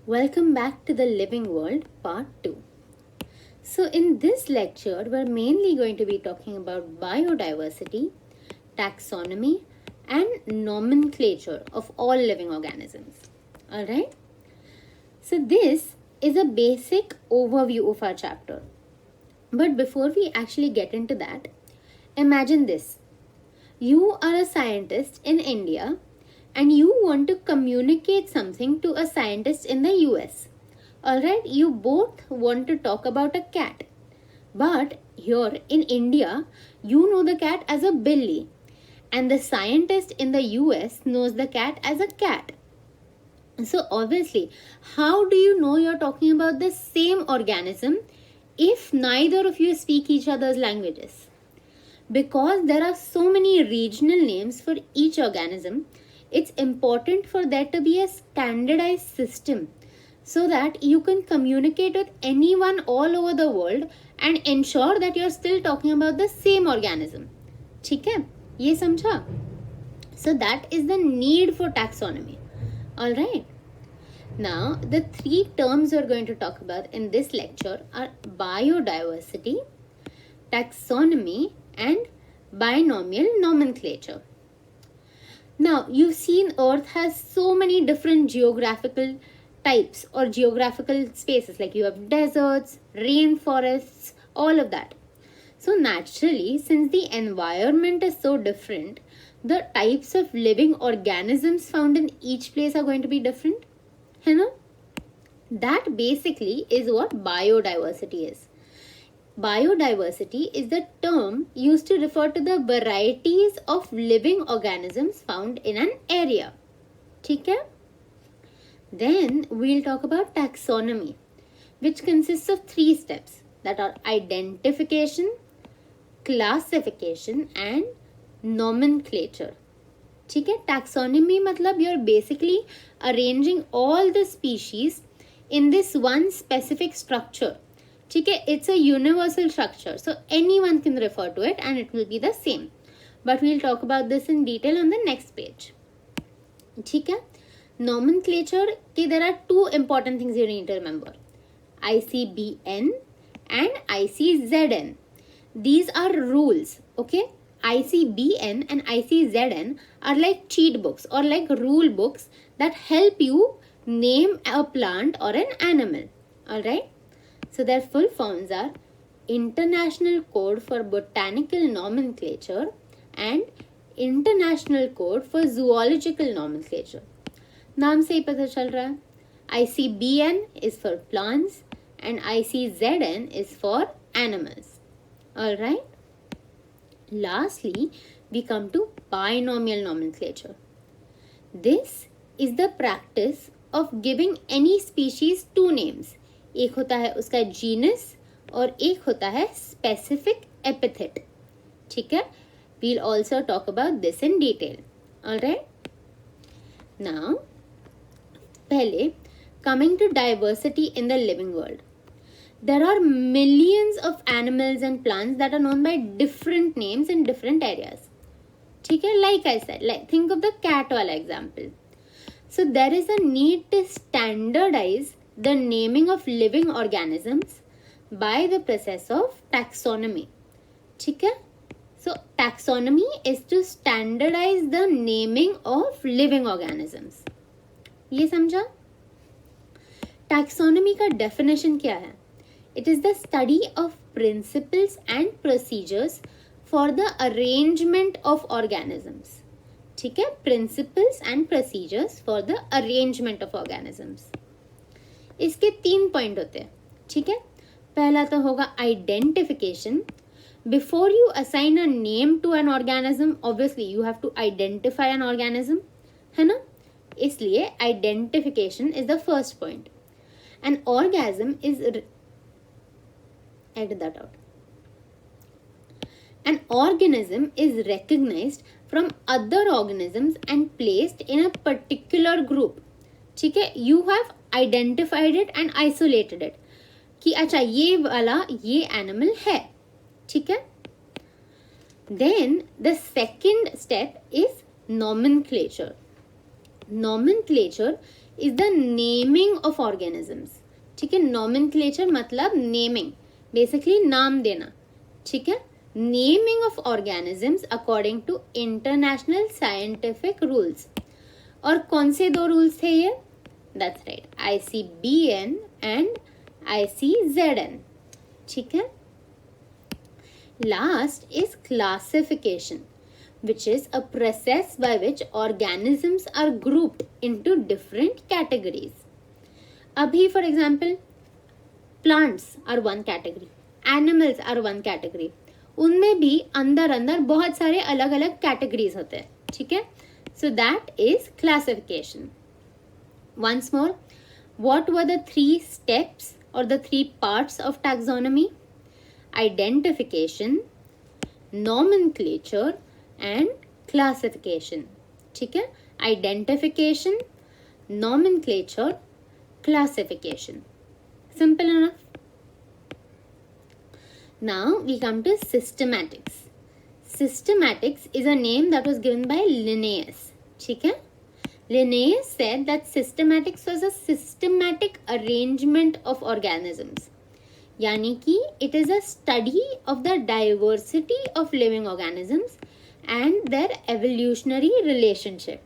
Welcome back to the Living World Part 2. So, in this lecture, we're mainly going to be talking about biodiversity, taxonomy, and nomenclature of all living organisms. Alright? So, this is a basic overview of our chapter. But before we actually get into that, imagine this. You are a scientist in India and you want to communicate something to a scientist in the US. Alright, you both want to talk about a cat. But here in India, you know the cat as a Billy, and the scientist in the US knows the cat as a cat. So, obviously, how do you know you're talking about the same organism if neither of you speak each other's languages? Because there are so many regional names for each organism, it's important for there to be a standardized system so that you can communicate with anyone all over the world and ensure that you're still talking about the same organism. ठीक है? ये समझा? So that is the need for taxonomy. Alright. Now, the three terms we're going to talk about in this lecture are biodiversity, taxonomy, and binomial nomenclature. Now, you've seen Earth has so many different geographical types or geographical spaces, like you have deserts, rainforests, all of that. So naturally, since the environment is so different, the types of living organisms found in each place are going to be different. You know? That basically is what biodiversity is. Biodiversity is the term used to refer to the varieties of living organisms found in an area. ठीक है? Then we'll talk about taxonomy, which consists of 3 steps that are identification, classification and nomenclature. ठीक है? Taxonomy मतलब you're basically arranging all the species in this one specific structure. ठीक है? It's a universal structure, so anyone can refer to it and it will be the same. But we'll talk about this in detail on the next page. ठीक है? Nomenclature, there are 2 important things you need to remember. ICBN and ICZN. These are rules, okay? ICBN and ICZN are like cheat books or like rule books that help you name a plant or an animal. Alright? So their full forms are International Code for Botanical Nomenclature and International Code for Zoological Nomenclature. नाम से ही पता चल रहा है. ICBN is for plants and ICZN is for animals. Alright? Lastly, we come to binomial nomenclature. This is the practice of giving any species 2 names. एक होता है उसका genus और एक होता है specific epithet. ठीक है? We'll also talk about this in detail. Alright? Now, पहले, coming to diversity in the living world. There are millions of animals and plants that are known by different names in different areas. ठीक है? Like I said, think of the cat wala example. So there is a need to standardize the naming of living organisms by the process of taxonomy. ठीक है? So taxonomy is to standardize the naming of living organisms. ये समझा? Taxonomy का definition क्या है? It is the study of principles and procedures for the arrangement of organisms. ठीक है? Principles and procedures for the arrangement of organisms. इसके 3 point होते हैं. ठीक है? पहला तो होगा identification. Before you assign a name to an organism, obviously you have to identify an organism. है ना? इसलिए identification is the first point. An organism is edit that out. An organism is recognized from other organisms and placed in a particular group. ठीक है? You have identified it and isolated it. कि अच्छा ये वाला ये animal है. ठीक है? Then the second step is nomenclature. Nomenclature is the naming of organisms. ठीक है, nomenclature मतलब naming, basically नाम देना. ठीक है, naming of organisms according to international scientific rules. और कौन से दो rules थे ये? That's right, ICBN and ICZN. ठीक है. Last is classification, which is a process by which organisms are grouped into different categories. Abhi, for example, plants are one category, animals are one category. उनमें भी अंदर अंदर बहुत सारे अलग अलग categories होते हैं. ठीक है. So that is classification. Once more, what were the three steps or the three parts of taxonomy? Identification, nomenclature and classification. ठीक है, identification, nomenclature, classification. Simple enough. Now we come to systematics. Systematics is a name that was given by Linnaeus. ठीक है, Linnaeus said that systematics was a systematic arrangement of organisms. यानी कि it is a study of the diversity of living organisms and their evolutionary relationship.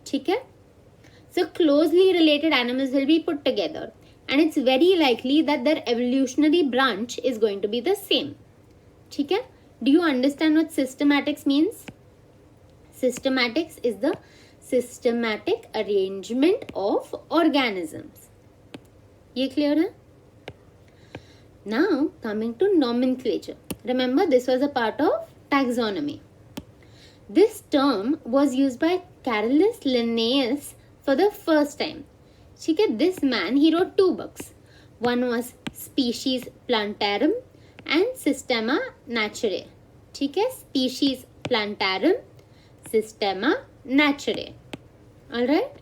ठीक है, so closely related animals will be put together and it's very likely that their evolutionary branch is going to be the same. ठीक है, do you understand what systematics means? Systematics is the systematic arrangement of organisms. ये clear है? Now coming to nomenclature. Remember, this was a part of taxonomy. This term was used by Carolus Linnaeus for the first time. ठीक है, this man, he wrote two books. One was Species Plantarum and Systema Naturae. ठीक है, Species Plantarum, Systema Naturae. Alright?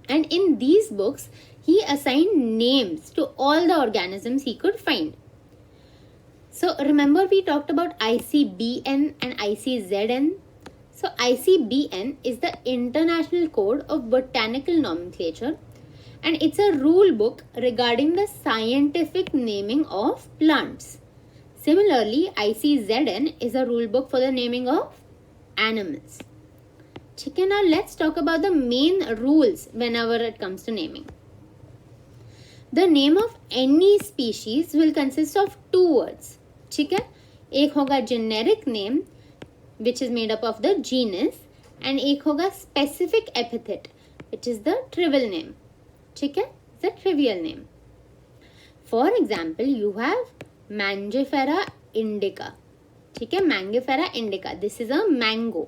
And in these books, he assigned names to all the organisms he could find. So remember we talked about ICBN and ICZN. So ICBN is the International Code of Botanical Nomenclature and it's a rule book regarding the scientific naming of plants. Similarly, ICZN is a rule book for the naming of animals. Okay, now let's talk about the main rules whenever it comes to naming. The name of any species will consist of two words. ठीक है, एक होगा generic name which is made up of the genus and एक होगा specific epithet which is the trivial name. ठीक है, the trivial name. For example, you have Mangifera indica. ठीक है, Mangifera indica. This is a mango.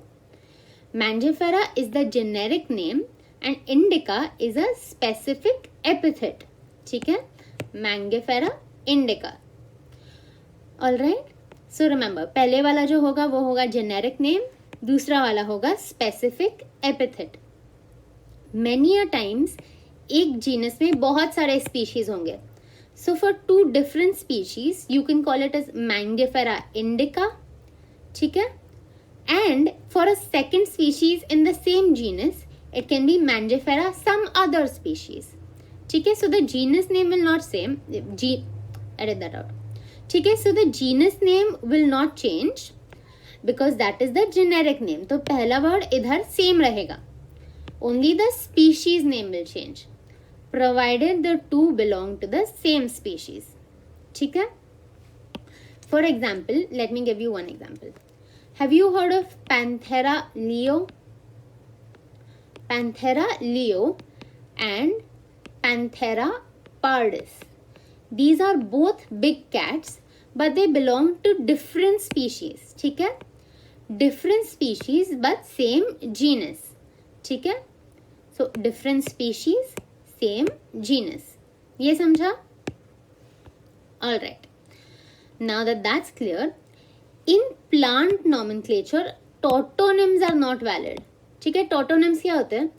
Mangifera is the generic name and indica is a specific epithet. ठीक है, Mangifera indica. Alright, so remember, पहले वाला जो होगा वो होगा generic name, दूसरा वाला होगा specific epithet. Many a times एक genus में बहुत सारे species होंगे. So for two different species, you can call it as Mangifera indica. ठीक है, and for a second species in the same genus, it can be Mangifera some other species. ठीक है, so the genus name will not same. Edit that out. ठीक है, so the genus name will not change because that is the generic name. तो पहला word इधर same रहेगा. Only the species name will change, provided the two belong to the same species. ठीक है? For example, let me give you one example. Have you heard of Panthera leo? Panthera leo and Panthera pardus. These are both big cats, but they belong to different species. ठीक है? Different species but same genus. ठीक है? So different species, same genus. ये समझा? All right. Now that that's clear, in plant nomenclature, tautonyms are not valid. ठीक है? Tautonyms क्या होते हैं?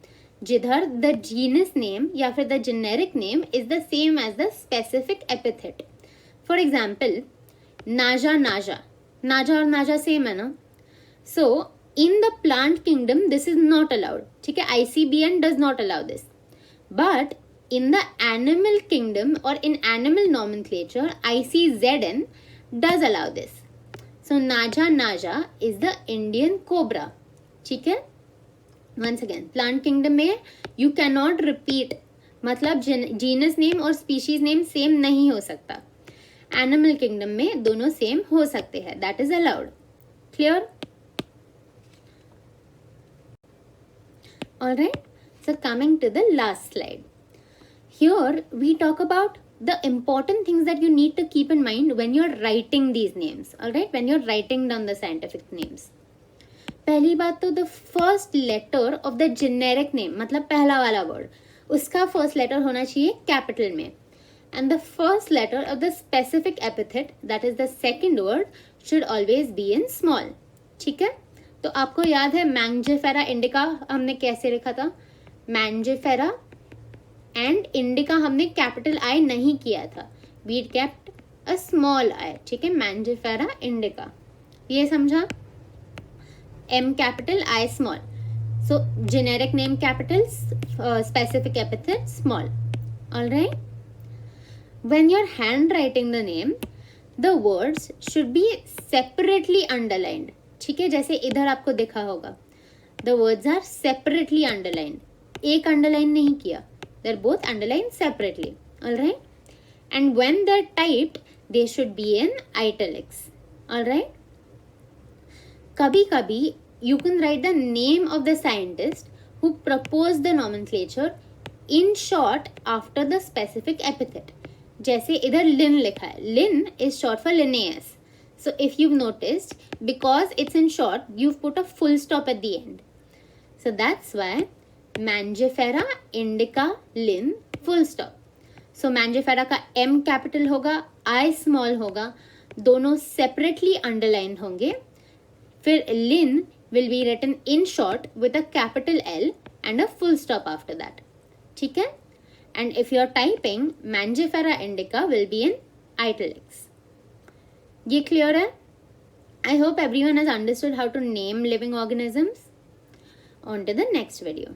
जिधर the genus name या फिर the generic name is the same as the specific epithet. For example, Naja Naja. Naja और Naja same है ना? So in the plant kingdom, this is not allowed. ठीक है? ICBN does not allow this. But in the animal kingdom or in animal nomenclature, ICZN does allow this. So Naja Naja is the Indian cobra. ठीक है? Once again, plant kingdom में you cannot repeat, मतलब genus name और species name same नहीं हो सकता. Animal kingdom में दोनों same हो सकते हैं. That is allowed. Clear? Alright. So coming to the last slide. Here we talk about the important things that you need to keep in mind when you're writing these names. Alright. When you're writing down the scientific names. पहली बात तो the first letter of the generic name, मतलब पहला वाला word, उसका first letter होना चाहिए capital में. And the first letter of the specific epithet, that is the second word, should always be in small. ठीक है? तो आपको याद है मैंजिफेरा इंडिका हमने कैसे लिखा था? मैंजिफेरा एंड इंडिका हमने कैपिटल आई नहीं किया था, we kept a small I. ठीक है? मैंजिफेरा इंडिका, ये समझा? M capital, I small. So generic name capitals, specific epithet small. Alright. When you're handwriting the name, the words should be separately underlined. ठीक है? जैसे इधर आपको दिखा होगा, the words are separately underlined. एक underline नहीं किया. They're both underlined separately. Alright. And when they're typed, they should be in italics. Alright. कभी कभी you can write the name of the scientist who proposed the nomenclature in short after the specific epithet. जैसे इधर Lin लिखा है, Lin is short for Linnaeus. So if you've noticed, because it's in short, you've put a full stop at the end. So that's why Mangifera Indica Lin full stop. So Mangifera का M capital होगा, I small होगा, दोनों separately underlined होंगे. फिर Lin will be written in short with a capital L and a full stop after that. ठीक है? And if you're typing, Mangifera Indica will be in italics. ये clear है? I hope everyone has understood how to name living organisms. On to the next video.